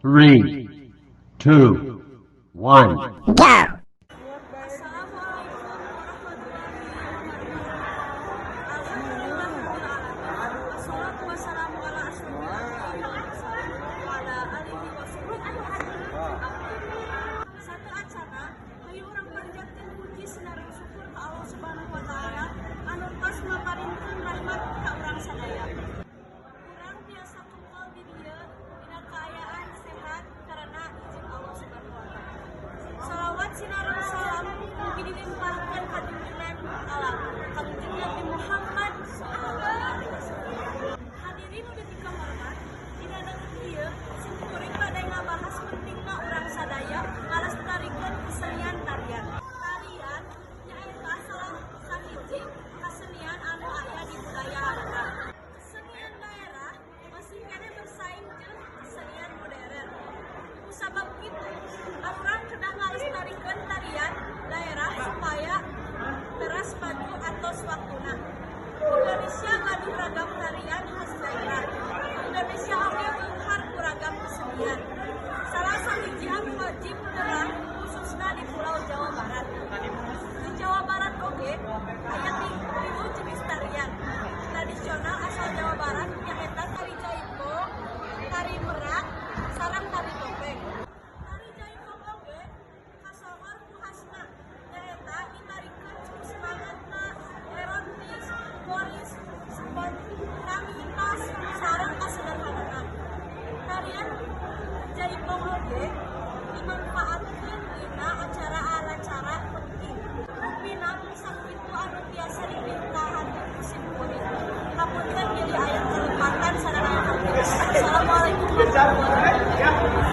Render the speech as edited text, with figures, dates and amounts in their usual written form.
Three, two, one, go! Satu acara, hayu urang panjatkeun puji sinareng syukur ka Allah Subhanahu wa taala anu tos maparinkeun rahmat ka urang sadaya. Urang biasa kumpul di dieu dina kaayaan sehat karena izin Allah Subhanahu wa taala. Shalawat sinareng salam mugi dilimpahkeun ka junjungan Allah, Kanjeng Nabi Muhammad sallallahu alaihi wasallam. Hadirin udah dikahormat, dina negeri ieu kuring bade ngabahas pentingna urang sadaya ngalestarikeun kesenian tarian. Tarian nyaeta salah sahiji kasenian anu aya di budaya urang. Kesenian daerah masih kene bersaing jeung kesenian modern. Kusabab kitu, urang kedah ngalestarikeun tarian daerah supaya teras maju atos waktuna. Indonesia gaduh ragam tarian khas daerah. Indonesia oge beunghar ku ragam kesenian. Salah sahiji anu wajib adalah khususna di Pulau Jawa Barat. Di Jawa Barat oge aya 3 jenis tarian. Tradisional asal Jawa Barat nyaeta tari jaipong, tari merak, sareng tari topeng. Tari jaipong oge kasongor ku khasna nyaeta ditarikeun ku semangatna, erotis, humoris, spontanitas, sareng kasederhanaan. Tarian jaipong oge dimanfaatkeun dina acara-acara penting. Rupina pusat itu anu biasa dipintahan musim kuring. Hapunten jadi aya kelipatan sareng aya. Assalamualaikum warahmatullahi wabarakatuh.